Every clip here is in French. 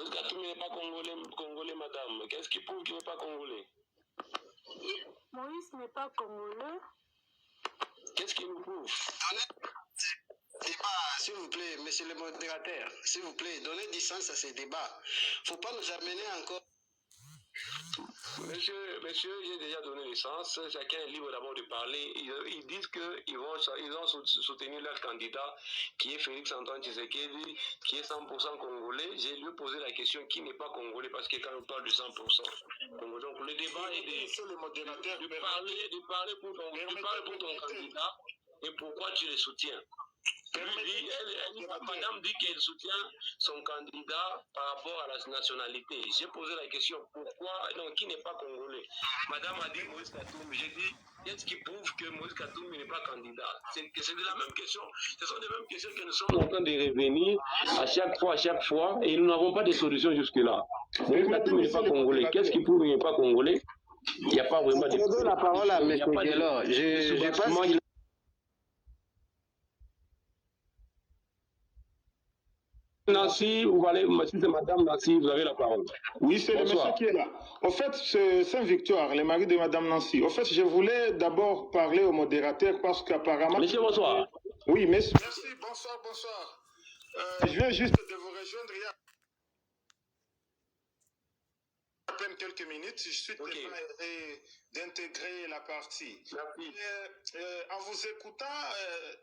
Moïse Katumbi n'est pas congolais, madame. Qu'est-ce qui prouve qu'il n'est pas congolais? Moïse n'est pas congolais. Qu'est-ce qui nous prouve? Débat, s'il vous plaît, monsieur le modérateur, s'il vous plaît, donnez du sens à ces débats. Il ne faut pas nous amener encore. Monsieur, j'ai déjà donné le sens. Chacun est libre d'abord de parler. Ils disent qu'ils ont soutenu leur candidat, qui est Félix Antoine Tshisekedi, qui est 100% congolais. J'ai lui posé la question qui n'est pas congolais, parce que quand on parle de 100%, donc le débat est de parler pour ton candidat et pourquoi tu le soutiens. Madame dit qu'elle soutient son candidat par rapport à la nationalité. J'ai posé la question pourquoi, donc qui n'est pas congolais. Madame a dit Moïse Katumbi. J'ai dit qu'est-ce qui prouve que Moïse Katumbi n'est pas candidat? C'est de la même question. Ce sont les mêmes questions que nous sommes en train de revenir à chaque fois, et nous n'avons pas de solution jusque-là. Moïse Katumbi n'est pas congolais. Qu'est-ce qui prouve qu'il n'est pas congolais? Il n'y a pas vraiment de. Je donne la parole à M. Gelor. Je pense qu'il Nancy, vous allez, si c'est madame Nancy, vous avez la parole. Oui, c'est le monsieur qui est là. En fait, c'est Saint-Victoire, le mari de madame Nancy. En fait, je voulais d'abord parler au modérateur parce qu'apparemment... Monsieur, bonsoir. Oui, merci. Merci, bonsoir. Je viens juste de vous rejoindre il y a à peine quelques minutes. Je suis d'intégrer la partie. En vous écoutant,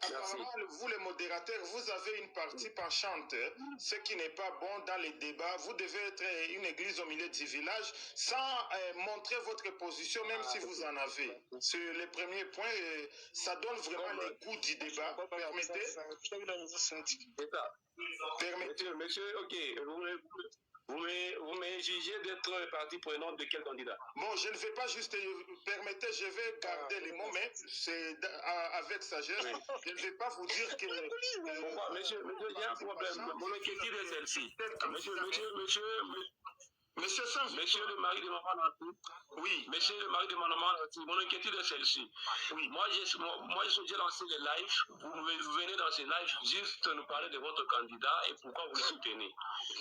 apparemment, vous les modérateurs, vous avez une partie penchante, ce qui n'est pas bon dans les débats. Vous devez être une église au milieu du village sans montrer votre position, même si vous en avez. C'est le premier point. Ça donne vraiment le goût du débat. Permettez. Monsieur, ok. Vous me jugez d'être partie prenante de quel candidat? Bon, je ne vais pas juste... Permettez, je vais garder les mots, mais c'est avec sagesse. Oui. Je ne vais pas vous dire que... Pourquoi? Monsieur, il y a un problème. Mon inquiétude est celle-ci. Monsieur le mari de maman Nancy. Oui. Monsieur le mari de maman Nancy, mon inquiétude est celle-ci. Oui. Moi, j'ai lancé le live. Vous venez dans ce live juste nous parler de votre candidat et pourquoi vous le soutenez.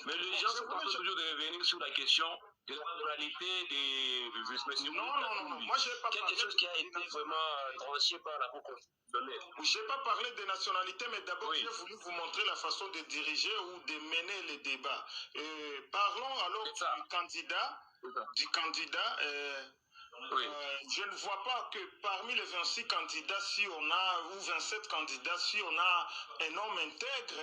Mais les gens sont en train toujours de revenir sur la question de la moralité des... Non. Moi, je n'ai pas quelque chose qui a été vraiment tranché par la Cour constitutionnelle. Je n'ai pas parlé de nationalité, mais d'abord, j'ai voulu vous montrer la façon de diriger ou de mener les débats. Parlons alors du candidat. Je ne vois pas que parmi les 26 candidats, ou 27 candidats, si on a un homme intègre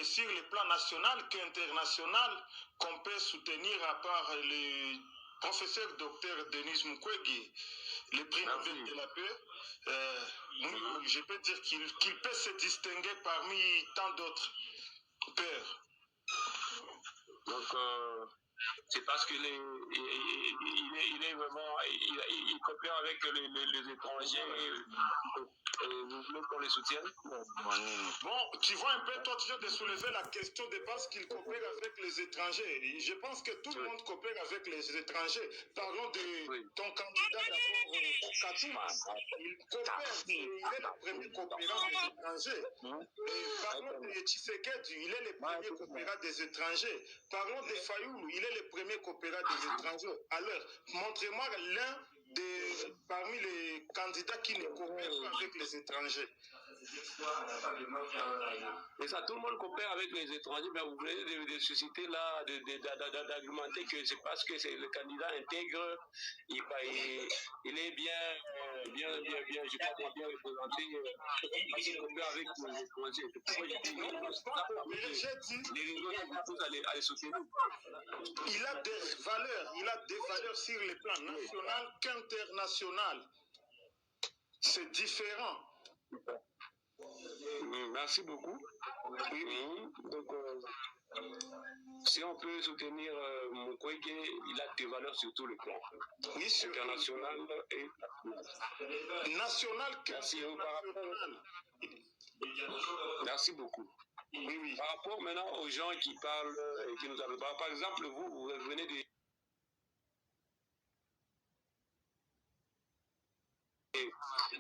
sur le plan national qu'international, qu'on peut soutenir à part le professeur Dr Denis Mukwege, le prix Nobel de la paix. Je peux dire qu'il peut se distinguer parmi tant d'autres pères. Donc, c'est parce qu'il est vraiment, il coopère avec les étrangers. Vous voulez qu'on les soutienne? Bon, tu vois un peu, toi, tu viens de soulever la question de base qu'il coopère avec les étrangers. Je pense que tout le monde coopère avec les étrangers. Parlons de ton candidat d'abord, Katumbi. Il coopère, il est le premier coopérant des étrangers. Parlons de Tshisekedi, il est le premier coopérant des étrangers. Parlons de Fayoulou, il est le premier coopérant des étrangers. Alors, montrez-moi l'un parmi les candidats qui ne coopèrent pas avec les étrangers. Et ça, tout le monde coopère avec les étrangers, mais vous venez de susciter là, d'argumenter que c'est parce que le candidat intègre, il est bien, je crois qu'on bien représenté, parce qu'il coopère avec les étrangers. Pourquoi j'ai dit non, les raisons qui poussent à les soutenir. Il a des valeurs sur le plan national qu'international. C'est différent. Merci beaucoup. Donc, si on peut soutenir Mukwege, il a des valeurs sur tout le plan. Oui, international et national. Merci beaucoup. Oui. Par rapport maintenant aux gens qui parlent et qui nous appellent, par exemple, vous venez de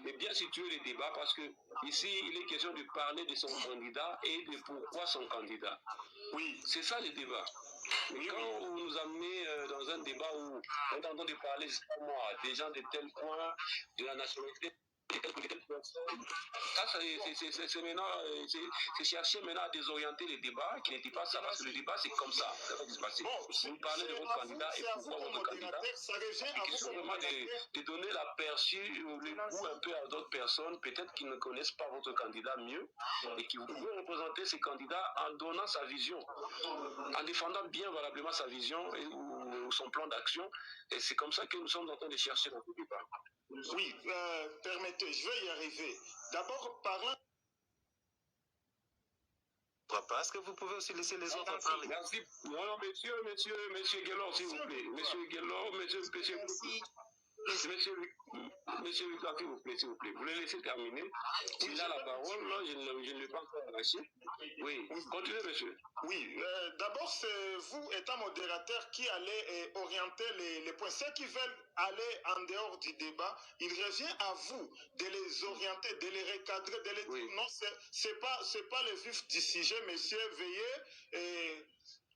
de bien situer le débat parce que ici, il est question de parler de son candidat et de pourquoi son candidat. Oui. C'est ça le débat. Mais quand vous nous amenez dans un débat où on est en train de parler, moi, des gens de tel coin, de la nationalité, de telle personne, ça, c'est maintenant, c'est chercher maintenant à désorienter le débat qui n'était pas ça, parce que le débat, c'est comme ça. Ça va se passer. Vous parlez de votre candidat et pourquoi votre candidat. C'est question vraiment de donner l'aperçu, le goût un peu à d'autres personnes, peut-être qui ne connaissent pas votre candidat mieux, et qui vous pouvez représenter ces candidats en donnant sa vision, en défendant bien valablement sa vision ou son plan d'action. Et c'est comme ça que nous sommes en train de chercher dans ce débat. Oui, permettez, je vais y arriver. D'abord, parlant. Est-ce que vous pouvez aussi laisser les autres parler? Merci. Non, monsieur Guélor, s'il vous plaît. Monsieur Guélor, monsieur Victor, s'il vous plaît, s'il vous plaît. Vous le laissez terminer. Il a la parole, là, je ne l'ai pas encore arraché. Oui, continuez, monsieur. Oui, d'abord, c'est vous, étant modérateur, qui allez orienter les points. Ceux qui veulent aller en dehors du débat, il revient à vous de les orienter, de les recadrer, de les dire non, c'est pas le vif du sujet, messieurs, veuillez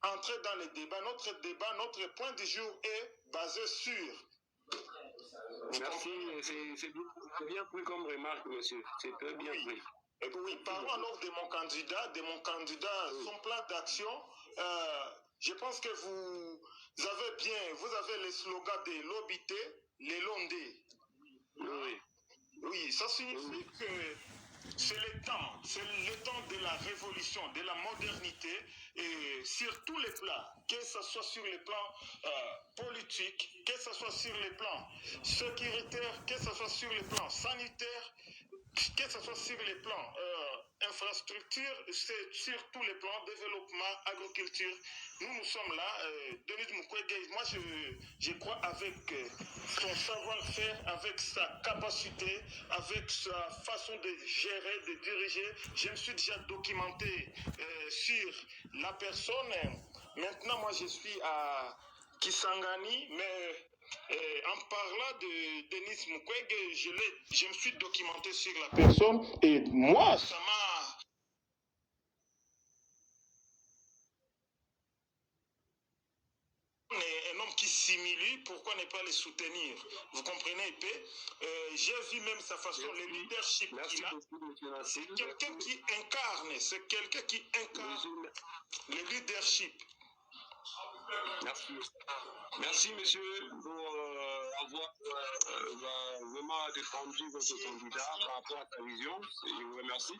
entrer dans le débat. Notre point du jour est basé sur. Merci, c'est bien pris comme remarque, monsieur. C'est très bien pris. Et puis, oui, parlons alors de mon candidat, son plan d'action. Je pense que vous avez le slogan de l'obité, les londés. Oui, ça signifie que c'est le temps de la révolution, de la modernité, et sur tous les plans, que ce soit sur le plan politique, que ce soit sur le plan sécuritaire, que ce soit sur le plan sanitaire, que ce soit sur les plans infrastructure, c'est sur tous les plans, développement, agriculture. Nous sommes là. Denis Mukwege, moi je crois avec son savoir-faire, avec sa capacité, avec sa façon de gérer, de diriger. Je me suis déjà documenté sur la personne. Maintenant, moi je suis à Kisangani, mais en parlant de Denis Mukwege, je me suis documenté sur la personne et moi, ça m'a... Un homme qui simule, pourquoi ne pas le soutenir? Vous comprenez, Épée? J'ai vu même sa façon, le leadership qu'il a. C'est quelqu'un qui incarne, le leadership. Merci, monsieur, pour avoir vraiment défendu votre candidat par rapport à sa vision. Je vous remercie.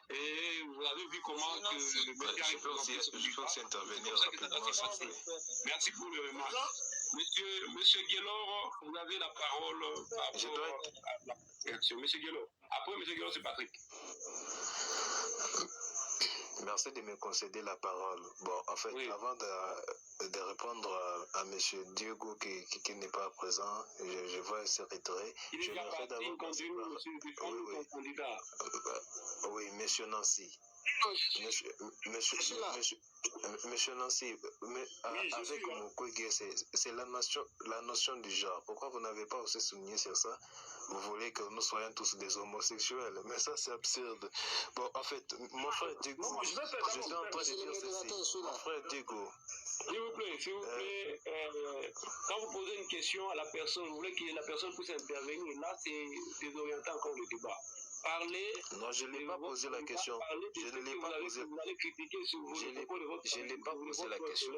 Et vous avez vu comment que le média est présenté ce Je peux aussi intervenir rapidement. Merci pour le remarque. Monsieur Guélor, vous avez la parole par rapport à la réaction. Monsieur Guélor. Après, monsieur Guélor, c'est Patrick. Merci de me concéder la parole. Bon, en fait, avant de répondre à M. Diego qui n'est pas présent, je vois se retirer. Il est déjà parti, il continue, oui, M. Nancy. Monsieur Nancy, avec Mukwege, c'est la notion du genre. Pourquoi vous n'avez pas aussi souligné sur ça? Vous voulez que nous soyons tous des homosexuels, mais ça c'est absurde. Bon, en fait, mon frère Diego, je suis en train de dire ceci. Mon frère Diego. S'il vous plaît, quand vous posez une question à la personne, vous voulez que la personne puisse intervenir. Là, c'est désorientant encore le débat. Parlez. Non, je ne l'ai pas posé la question. Je ne l'ai pas posé. Je n'ai pas posé la question.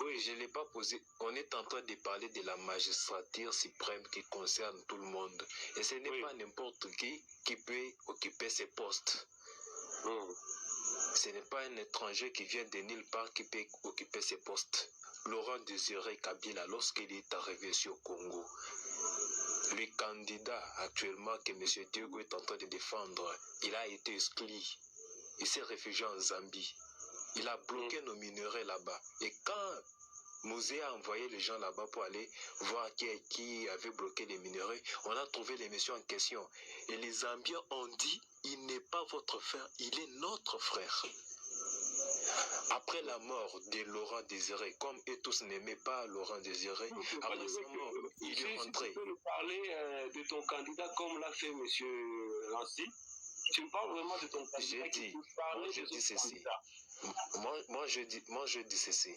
Oui, je ne l'ai pas posé. On est en train de parler de la magistrature suprême qui concerne tout le monde. Et ce n'est pas n'importe qui peut occuper ces postes. Ce n'est pas un étranger qui vient de nulle part qui peut occuper ces postes. Laurent Désiré Kabila, lorsqu'il est arrivé sur Congo, le candidat actuellement que M. Diego est en train de défendre, il a été exclu. Il s'est réfugié en Zambie. Il a bloqué nos minerais là-bas. Et quand Mosé a envoyé les gens là-bas pour aller voir qui avait bloqué les minerais, on a trouvé les messieurs en question. Et les Zambiens ont dit, il n'est pas votre frère, il est notre frère. Après la mort de Laurent Désiré, comme eux tous n'aimaient pas Laurent Désiré, après sa mort, il est rentré. Si tu peux nous parler de ton candidat comme l'a fait M. Lancy, tu me parles vraiment de ton candidat. Moi je dis ceci.